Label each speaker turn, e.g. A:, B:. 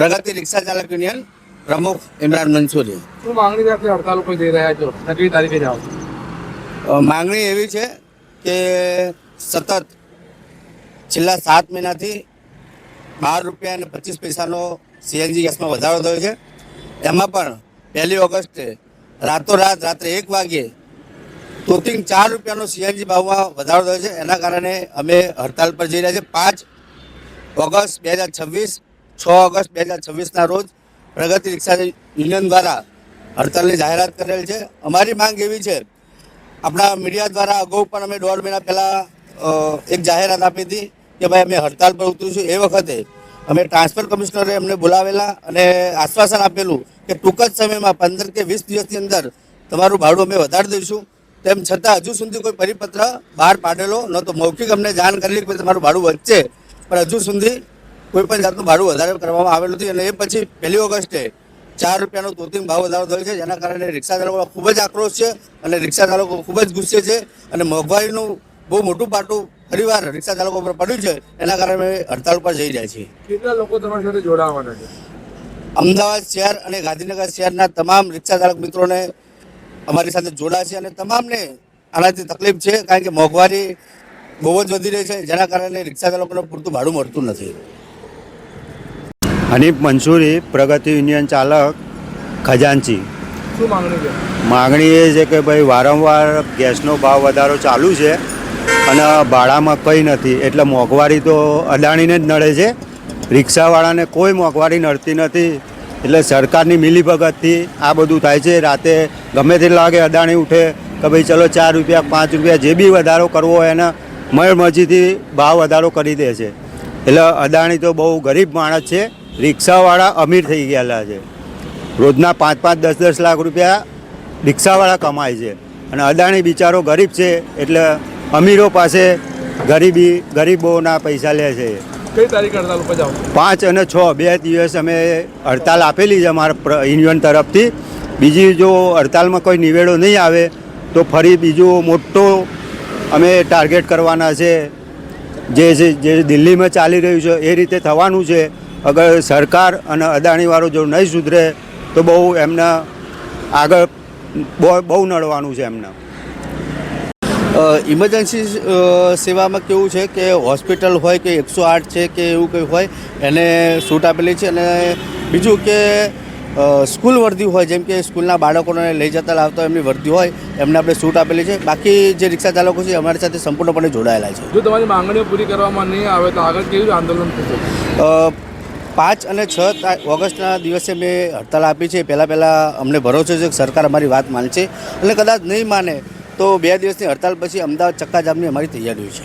A: પ્રગતિ રિક્ષા ચાલક યુનિયન પ્રમુખ ઇમરાન મંસૂરી।
B: શું માંગણી સાથે હડતાલ ઉપર જઈ રહ્યા છો? કેટલી તારીખે જાઓ?
A: માંગણી એવી છે કે સતત છેલ્લા 7 મહિનાથી 12 રૂપિયા અને 25 પૈસાનો સીએનજી ગેસમાં વધારો થયો છે। એમાં પણ 1 ઓગસ્ટે રાતોરાત રાત્રે 1 વાગ્યે 4 રૂપિયાનો સીએનજી ભાવમાં વધારો થયો છે। એના કારણે અમે હડતાલ પર જઈ રહ્યા છીએ। 5 ઓગસ્ટ 2026, 6 ઓગસ્ટ 2026ના રોજ પ્રગતિ રિક્ષા યુનિયન દ્વારા હડતાલની જાહેરાત કરેલ છે। અમારી માંગ એવી છે, આપણા મીડિયા દ્વારા અગાઉ પણ અમે 1.5 મહિના પહેલાં એક જાહેરાત આપી હતી કે ભાઈ અમે હડતાલ પર ઉતરીશું। એ વખતે અમે ટ્રાન્સફર કમિશનરે અમને બોલાવેલા અને આશ્વાસન આપેલું કે ટૂંક જ સમયમાં 15 કે 20 દિવસની અંદર તમારું ભાડું અમે વધારી દઈશું। તેમ છતાં હજુ સુધી કોઈ પરિપત્ર બહાર પાડેલો ન તો મૌખિક અમને જાણ કરેલી કે તમારું ભાડું વધશે, પણ હજુ સુધી કોઈ પણ જાતનું ભાડું વધારે કરવામાં આવેલું નથી। અને એ પછી 1 ઓગસ્ટે 4 રૂપિયાનો તોતિંગ ભાવ વધારો થયો છે, જેના કારણે રિક્ષા ચાલકો ખૂબ જ આક્રોશ છે અને રિક્ષા ચાલકો ખૂબ જ ગુસ્સે છે અને મોંઘવારીનું બહુ મોટું પાટું ફરીવાર રિક્ષા ચાલકો પર પડ્યું છે। એના કારણે અમે હડતાલ ઉપર જઈ રહ્યા છીએ।
B: કેટલા લોકો તમારી સાથે જોડાવાના છે?
A: અમદાવાદ શહેર અને ગાંધીનગર શહેરના તમામ રિક્ષા ચાલક મિત્રોને અમારી સાથે જોડાશે અને તમામને આનાથી તકલીફ છે, કારણ કે મોંઘવારી બહુ જ વધી રહી છે, જેના કારણે રિક્ષા ચાલકોને પૂરતું ભાડું મળતું નથી।
C: હનીફ મંસૂરી, પ્રગતિ યુનિયન ચાલક, ખજાનચી।
B: શું માંગણી છે?
C: માગણી એ છે કે ભાઈ વારંવાર ગેસનો ભાવ વધારો ચાલુ છે અને ભાડામાં કંઈ નથી, એટલે મોંઘવારી તો અદાણીને જ નડે છે, રિક્ષાવાળાને કોઈ મોંઘવારી નડતી નથી। એટલે સરકારની મિલીભગતથી આ બધું થાય છે। રાતે ગમે તે લાગે અદાણી ઉઠે કે ભાઈ ચલો 4 રૂપિયા 5 રૂપિયા જે બી વધારો કરવો હોય એને મરમરજીથી ભાવ વધારો કરી દે છે। એટલે અદાણી તો બહુ ગરીબ માણસ છે, રિક્ષાવાળા અમીર થઈ ગયેલા છે। રોજના 5-5, 10-10 લાખ રૂપિયા રિક્ષાવાળા કમાય છે અને અદાણી બિચારો ગરીબ છે, એટલે અમીરો પાસે ગરીબોના પૈસા લે છે।
B: કઈ તારીખે હડતાલ ઉપર જાઓ?
C: 5 અને 6 2 દિવસ અમે હડતાલ આપેલી છે અમારા યુનિયન તરફથી। બીજી જો હડતાલમાં કોઈ નિવેડો નહીં આવે તો ફરી બીજું મોટો અમે ટાર્ગેટ કરવાના છે, જે દિલ્હીમાં ચાલી રહ્યું છે એ રીતે થવાનું છે। અગર સરકાર અને અદાણીવાળો જો નહીં સુધરે તો બહુ એમને આગળ બહુ નડવાનું છે એમને।
A: ઇમરજન્સી સેવામાં કેવું છે કે હોસ્પિટલ હોય કે 108 છે કે એવું કંઈ હોય એને છૂટ આપેલી છે। અને બીજું કે સ્કૂલ વર્દી હોય, જેમ કે સ્કૂલના બાળકોને લઈ જતા લાવતા એમની વર્દી હોય એમને આપણે છૂટ આપેલી છે। બાકી જે રિક્ષા ચાલકો છે અમારી સાથે સંપૂર્ણપણે જોડાયેલા છે।
B: જો તમારી માંગણીઓ પૂરી કરવામાં નહીં આવે તો આગળ કેવું આંદોલન થશે?
A: 5 અને 6 ઓગસ્ટના દિવસે મેં હડતાલ આપી છે। પહેલાં અમને ભરોસો છે કે સરકાર અમારી વાત માનશે, અને કદાચ નહીં માને તો 2 દિવસની હડતાલ પછી અમદાવાદ ચક્કાજામની અમારી તૈયારીઓ છે।